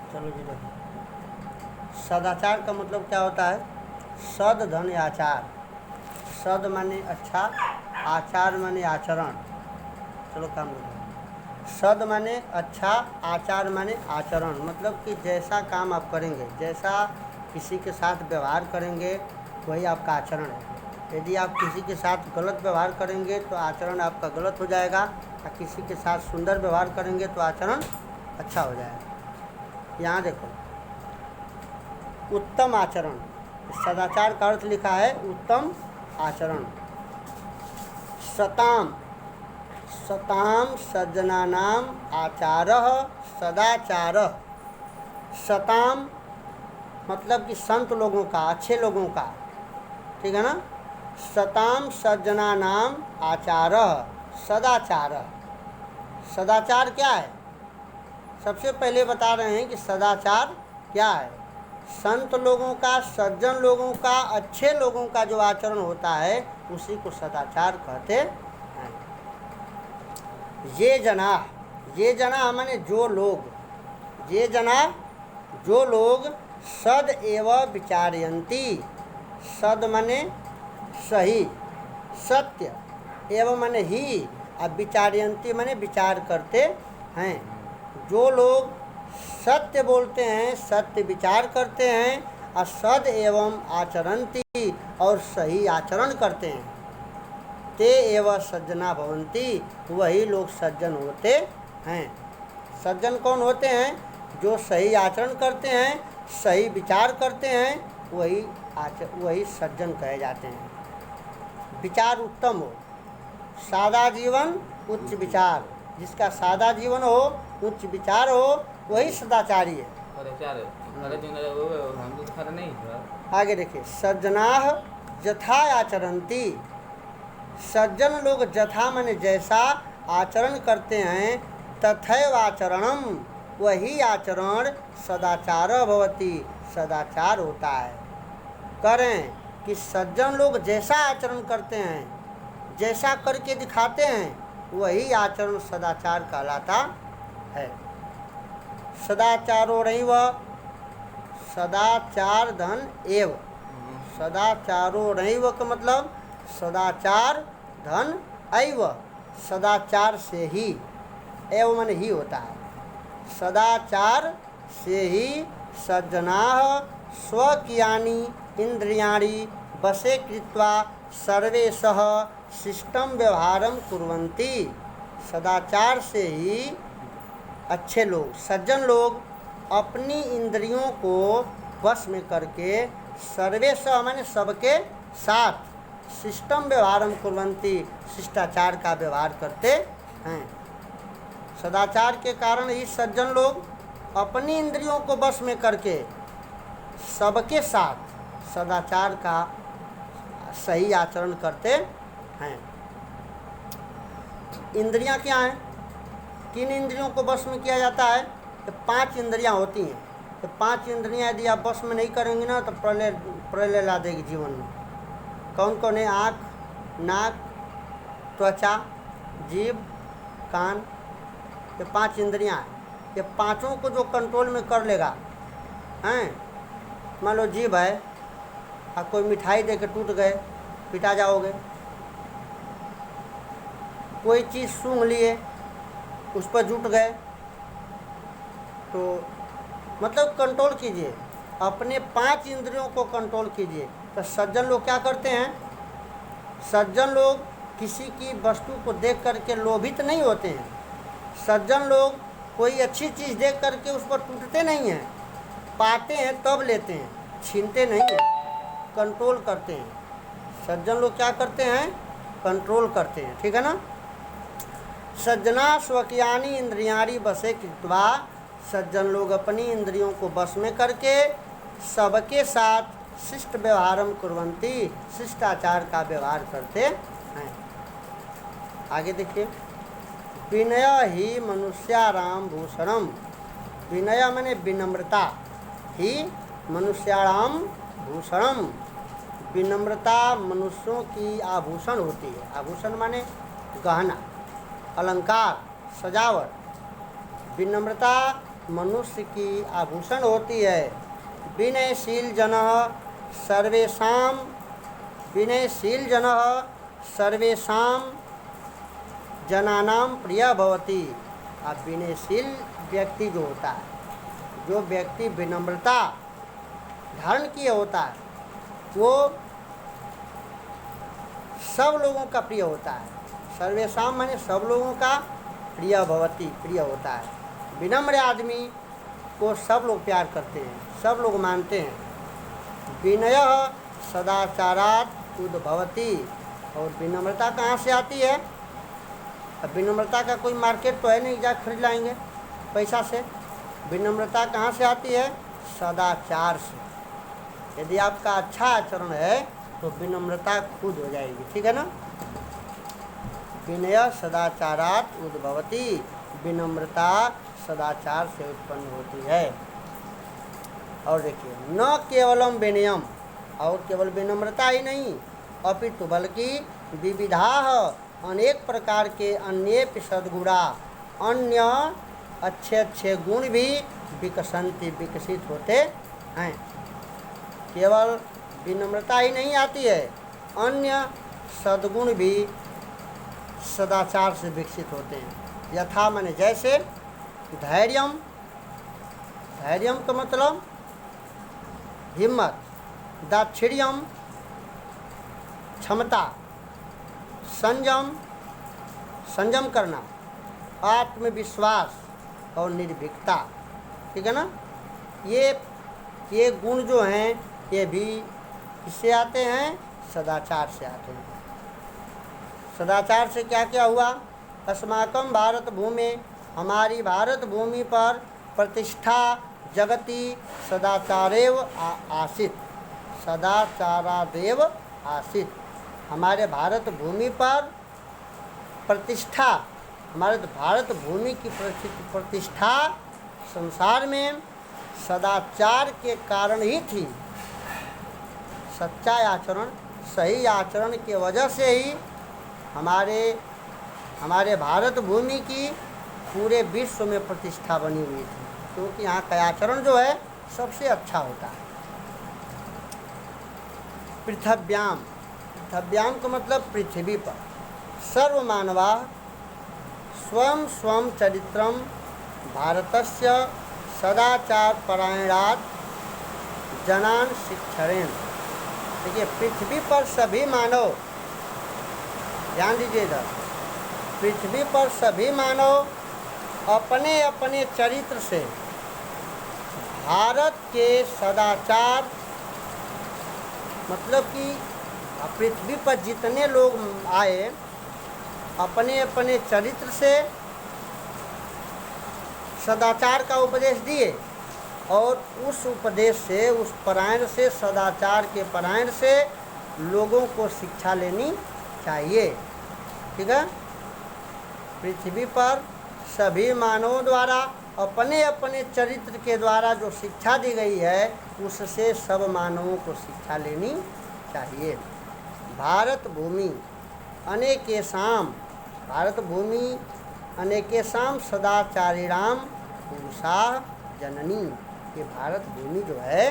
चलो जी देखो, सदाचार का मतलब क्या होता है? सद धन आचार। सद माने अच्छा, आचार माने आचरण। चलो काम करो। सद माने अच्छा, आचार माने आचरण। मतलब कि जैसा काम आप करेंगे, जैसा किसी के साथ व्यवहार करेंगे, वही आपका आचरण है। यदि आप किसी के साथ गलत व्यवहार करेंगे तो आचरण आपका गलत हो जाएगा, और किसी के साथ सुंदर व्यवहार करेंगे तो आचरण अच्छा हो जाएगा। यहाँ देखो, उत्तम आचरण, सदाचार का अर्थ लिखा है उत्तम आचरण। सताम, सताम सज्जनानाम आचारः सदाचारः। सताम मतलब कि संत लोगों का, अच्छे लोगों का, ठीक है ना। सताम सज्जनानाम आचारः सदाचारः। सदाचार क्या है? सबसे पहले बता रहे हैं कि सदाचार क्या है। संत लोगों का, सज्जन लोगों का, अच्छे लोगों का जो आचरण होता है उसी को सदाचार कहते हैं। ये जना, ये जना माने जो लोग, ये जना जो लोग सद एव विचारयन्ति। सद माने सही, सत्य, एव माने ही, और विचारयन्ति माने विचार करते हैं। जो लोग सत्य बोलते हैं, सत्य विचार करते हैं, और सद एवं आचरन्ति, और सही आचरण करते हैं, ते एव सज्जना भवन्ति, वही लोग सज्जन होते हैं। सज्जन कौन होते हैं? जो सही आचरण करते हैं, सही विचार करते हैं, वही सज्जन कहे जाते हैं। विचार उत्तम हो, सादा जीवन उच्च विचार, जिसका सादा जीवन हो, उच्च विचार हो, वही सदाचारी है। आगे देखिए, सज्जनाः यथा आचरन्ति। सज्जन लोग यथा माने जैसा आचरण करते हैं, तथैव आचरणम, वही आचरण सदाचार भवति, सदाचार होता है। करें कि सज्जन लोग जैसा आचरण करते हैं, जैसा करके दिखाते हैं, वही आचरण सदाचार कहलाता है। सदाचारोरैव, सदाचार धन एव, सदाचारोरैव का मतलब सदाचार धन ऐव, सदाचार से ही, एव मन ही होता है। सदाचार से ही सज्जनाः स्वकीयानि इंद्रियाणि वशे कृत्वा सर्वेशः शिष्टम व्यवहारम कुर्वन्ति। सदाचार से ही अच्छे लोग, सज्जन लोग अपनी इंद्रियों को वश में करके सर्वेशः माने सबके साथ, शिष्टम व्यवहारम कुर्वन्ति, शिष्टाचार का व्यवहार करते हैं। सदाचार के कारण ही सज्जन लोग अपनी इंद्रियों को वश में करके सबके साथ सदाचार का सही आचरण करते हैं। इंद्रियां क्या हैं? किन इंद्रियों को वश में किया जाता है? तो 5 इंद्रियां होती हैं। तो 5 इंद्रियां यदि आप वश में नहीं करेंगे ना तो प्रलय ला देगी जीवन में। कौन कौन है? आँख, नाक, त्वचा, जीभ, कान, ये 5 इंद्रियां हैं। ये पांचों को जो कंट्रोल में कर लेगा, हैं, मान लो जीभ है, आप कोई मिठाई दे के टूट गए, पिटा जाओगे। कोई चीज़ सूंघ लिए, उस पर जुट गए, तो मतलब कंट्रोल कीजिए, अपने 5 इंद्रियों को कंट्रोल कीजिए। तो सज्जन लोग क्या करते हैं? सज्जन लोग किसी की वस्तु को देख करके लोभित नहीं होते हैं। सज्जन लोग कोई अच्छी चीज़ देख करके उस पर टूटते नहीं हैं, पाते हैं तब लेते हैं, छीनते नहीं हैं, कंट्रोल करते हैं। सज्जन लोग क्या करते हैं? कंट्रोल करते हैं, ठीक है ना। सज्जना स्वकीयानि इंद्रियाणि वशे कृत्वा, सज्जन लोग अपनी इंद्रियों को वश में करके सबके साथ शिष्ट व्यवहारम कुर्वन्ति, शिष्टाचार का व्यवहार करते हैं। आगे देखिए, विनय ही मनुष्याणाम भूषणम। विनय माने विनम्रता, ही मनुष्याणाम भूषणम, विनम्रता मनुष्यों की आभूषण होती है। आभूषण माने गहना, अलंकार, सजावट। विनम्रता मनुष्य की आभूषण होती है। विनयशील जनः सर्वेषां विनयशील जनः सर्वेषां जनानां प्रिय भवति। अब विनयशील व्यक्ति जो होता है, जो व्यक्ति विनम्रता धारण किए होता है, वो सब लोगों का प्रिय होता है। सर्वेषां माने सब लोगों का प्रिय भवति, प्रिय होता है। विनम्र आदमी को सब लोग प्यार करते हैं, सब लोग मानते हैं। विनयः सदाचारात् उद्भवति। और विनम्रता कहाँ से आती है? अब विनम्रता का कोई मार्केट तो है नहीं, जा खरीद लाएंगे पैसा से। विनम्रता कहाँ से आती है? सदाचार से। यदि आपका अच्छा आचरण है तो विनम्रता खुद हो जाएगी, ठीक है ना। विनय सदाचारात् उद्भवति। विनम्रता सदाचार से उत्पन्न होती है। और देखिए, न केवलम विनयम, और केवल विनम्रता ही नहीं, अपितु बल्कि विविधाः, अनेक प्रकार के अन्ये सद्गुणा, अन्य अच्छे अच्छे गुण भी विकसंति, विकसित होते हैं। केवल विनम्रता ही नहीं आती है, अन्य सद्गुण भी सदाचार से विकसित होते हैं। यथा माने जैसे धैर्यम, धैर्यम का मतलब हिम्मत, दाक्षिण्यम क्षमता, संयम संयम करना, आत्मविश्वास और निर्भीकता, ठीक है ना। ये गुण जो हैं ये भी किससे आते हैं? सदाचार से आते हैं। सदाचार से क्या क्या हुआ? अस्माकं भारत भूमि, हमारी भारत भूमि पर प्रतिष्ठा जगति सदाचारेव आसित, सदाचारादेव आसित। हमारे भारत भूमि पर प्रतिष्ठा, हमारे भारत भूमि की प्रतिष्ठा संसार में सदाचार के कारण ही थी। सच्चा आचरण, सही आचरण के वजह से ही हमारे भारत भूमि की पूरे विश्व में प्रतिष्ठा बनी हुई थी, क्योंकि यहाँ का आचरण जो है सबसे अच्छा होता है। पृथिव्याम, पृथिव्याम का मतलब पृथ्वी पर, सर्वमानवा स्वं स्वं चरित्रम भारतस्य सदाचारपरायणात् जनान् शिक्षरेण। देखिए, पृथ्वी पर सभी मानव, ध्यान दीजिए इधर, पृथ्वी पर सभी मानव अपने अपने चरित्र से भारत के सदाचार, मतलब कि पृथ्वी पर जितने लोग आए अपने अपने चरित्र से सदाचार का उपदेश दिए, और उस उपदेश से, उस परायण से, सदाचार के परायण से लोगों को शिक्षा लेनी चाहिए, ठीक है। पृथ्वी पर सभी मानवों द्वारा अपने अपने चरित्र के द्वारा जो शिक्षा दी गई है, उससे सब मानवों को शिक्षा लेनी चाहिए। भारत भूमि अनेकेषां, भारत भूमि अनेकेषां सदाचारिणां पुरुषा जननी। ये भारत भूमि जो है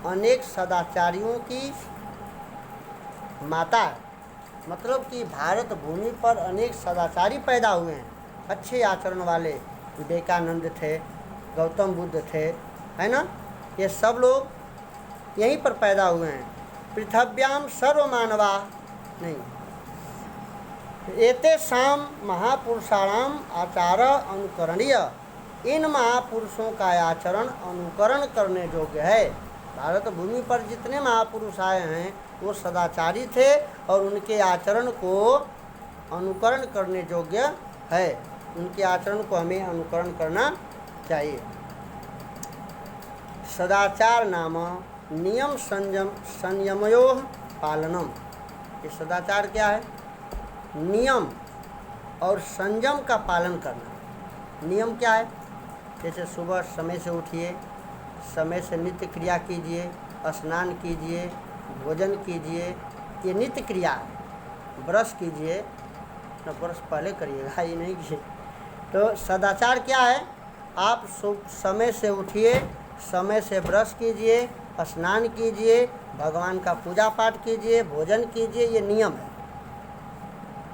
अनेक सदाचारियों की माता है। मतलब कि भारत भूमि पर अनेक सदाचारी पैदा हुए हैं, अच्छे आचरण वाले। विवेकानंद थे, गौतम बुद्ध थे, है ना। ये सब लोग यहीं पर पैदा हुए हैं। पृथिव्याम सर्वमानवा नहीं, एतेषां महापुरुषाणाम आचार अनुकरणीय। इन महापुरुषों का आचरण अनुकरण करने योग्य है। भारत भूमि पर जितने महापुरुष आए हैं वो सदाचारी थे और उनके आचरण को अनुकरण करने योग्य है। उनके आचरण को हमें अनुकरण करना चाहिए। सदाचार नाम नियम संयमयोः पालनम। ये सदाचार क्या है? नियम और संयम का पालन करना। नियम क्या है? जैसे सुबह समय से उठिए, समय से नित्य क्रिया कीजिए, स्नान कीजिए, भोजन कीजिए, ये नित्य क्रिया है। ब्रश कीजिए, न ब्रश पहले करिएगा, ये नहीं कीजिए। तो सदाचार क्या है? आप समय से उठिए, समय से ब्रश कीजिए, स्नान कीजिए, भगवान का पूजा पाठ कीजिए, भोजन कीजिए, ये नियम है।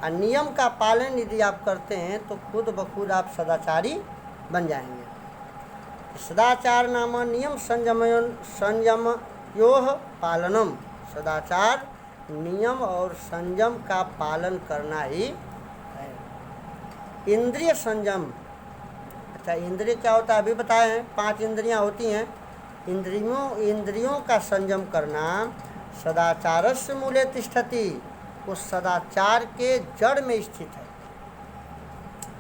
और नियम का पालन यदि आप करते हैं तो खुद ब खुद आप सदाचारी बन जाएंगे। सदाचार नाम नियम संयमयोः पालनम। सदाचार नियम और संयम का पालन करना ही है। इंद्रिय संयम, अच्छा इंद्रिय क्या होता है अभी बताए हैं, 5 इंद्रियां होती हैं। इंद्रियों का संयम करना सदाचारस्य मूले तिष्ठति, उस सदाचार के जड़ में स्थित है।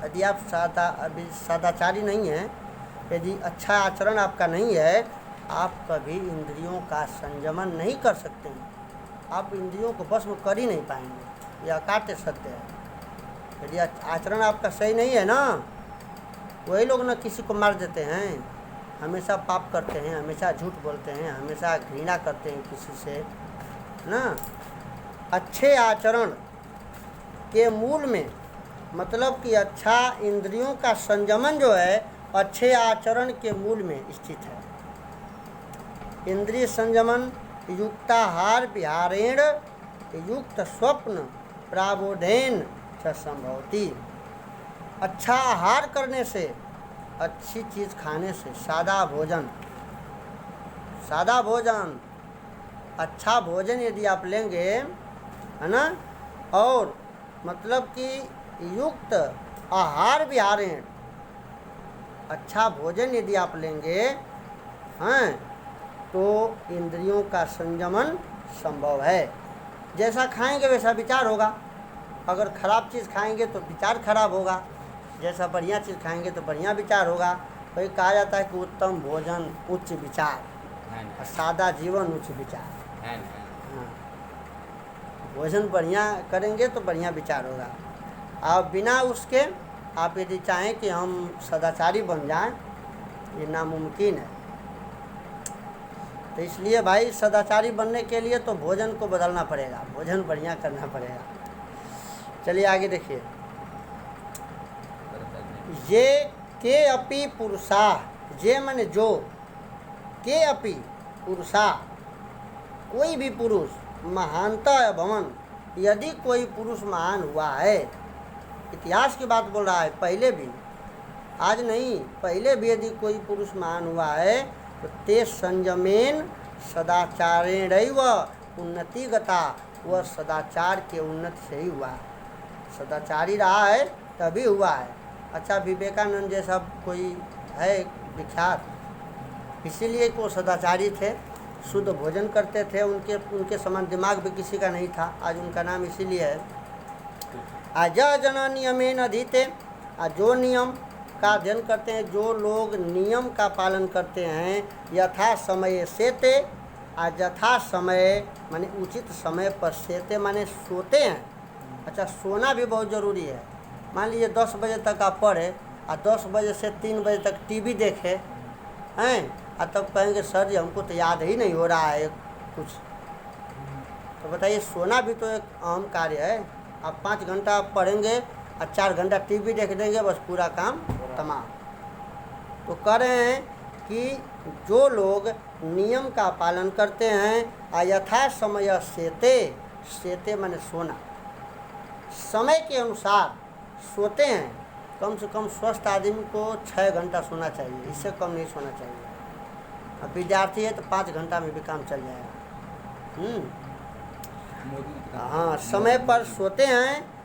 यदि आप सदाचारी नहीं हैं, यदि अच्छा आचरण आपका नहीं है, आप कभी इंद्रियों का संयमन नहीं कर सकते हैं। आप इंद्रियों को बस में कर ही नहीं पाएंगे, यह अकाट्य सत्य है। यदि आचरण आपका सही नहीं है ना, वही लोग ना किसी को मार देते हैं, हमेशा पाप करते हैं, हमेशा झूठ बोलते हैं, हमेशा घृणा करते हैं किसी से ना। अच्छे आचरण के मूल में मतलब कि अच्छा इंद्रियों का संयमन जो है अच्छे आचरण के मूल में स्थित है। इंद्रिय संयमन युक्ताहार विहारेण युक्त स्वप्न प्राबोधेन च संभवती। अच्छा आहार करने से, अच्छी चीज़ खाने से, सादा भोजन, अच्छा भोजन यदि आप लेंगे, है ना, और मतलब कि युक्त आहार विहारेण, अच्छा भोजन यदि आप लेंगे हैं तो इंद्रियों का संयमन संभव है। जैसा खाएंगे वैसा विचार होगा। अगर खराब चीज़ खाएंगे तो विचार खराब होगा, जैसा बढ़िया चीज़ खाएंगे तो बढ़िया विचार होगा। वही कहा जाता है कि उत्तम भोजन उच्च विचार और सादा जीवन उच्च विचार। हाँ, भोजन बढ़िया करेंगे तो बढ़िया विचार होगा। आप बिना उसके आप यदि चाहें कि हम सदाचारी बन जाएं, ये नामुमकिन है। तो इसलिए भाई सदाचारी बनने के लिए तो भोजन को बदलना पड़ेगा, भोजन बढ़िया करना पड़ेगा। चलिए आगे देखिए। ये के अपि पुरुषा, जे माने जो, के अपि पुरुषा, कोई भी पुरुष, महानता अभवन, यदि कोई पुरुष महान हुआ है, इतिहास की बात बोल रहा है, पहले भी, आज नहीं, पहले भी यदि कोई पुरुष महान हुआ है तो ते संयमेन सदाचारेणैव उन्नति गता, वह सदाचार के उन्नति से ही हुआ है। सदाचारी रहा है तभी हुआ है। अच्छा विवेकानंद जैसा कोई है विख्यात, इसीलिए वो सदाचारी थे, शुद्ध भोजन करते थे, उनके समान दिमाग भी किसी का नहीं था, आज उनका नाम इसीलिए है। अज जना नियमेन अधीते, जो नियम का अध्ययन करते हैं, जो लोग नियम का पालन करते हैं, यथा समय सेते, यथा समय माने उचित समय पर, सेते माने सोते हैं। अच्छा सोना भी बहुत ज़रूरी है। मान लीजिए 10 बजे तक आप पढ़े और 10 बजे से 3 बजे तक टीवी देखे हैं, और तब कहेंगे सर जी हमको तो याद ही नहीं हो रहा है कुछ, तो बताइए सोना भी तो एक अहम कार्य है। आप 5 घंटा पढ़ेंगे और 4 घंटा टीवी देख देंगे, बस पूरा काम तमाम। तो कह रहे हैं कि जो लोग नियम का पालन करते हैं, यथा समय सेते, सेते माने सोना, समय के अनुसार सोते हैं। कम से कम स्वस्थ आदमी को 6 घंटा सोना चाहिए, इससे कम नहीं सोना चाहिए। अब विद्यार्थी है तो 5 घंटा में भी काम चल जाएगा। हाँ, समय पर सोते हैं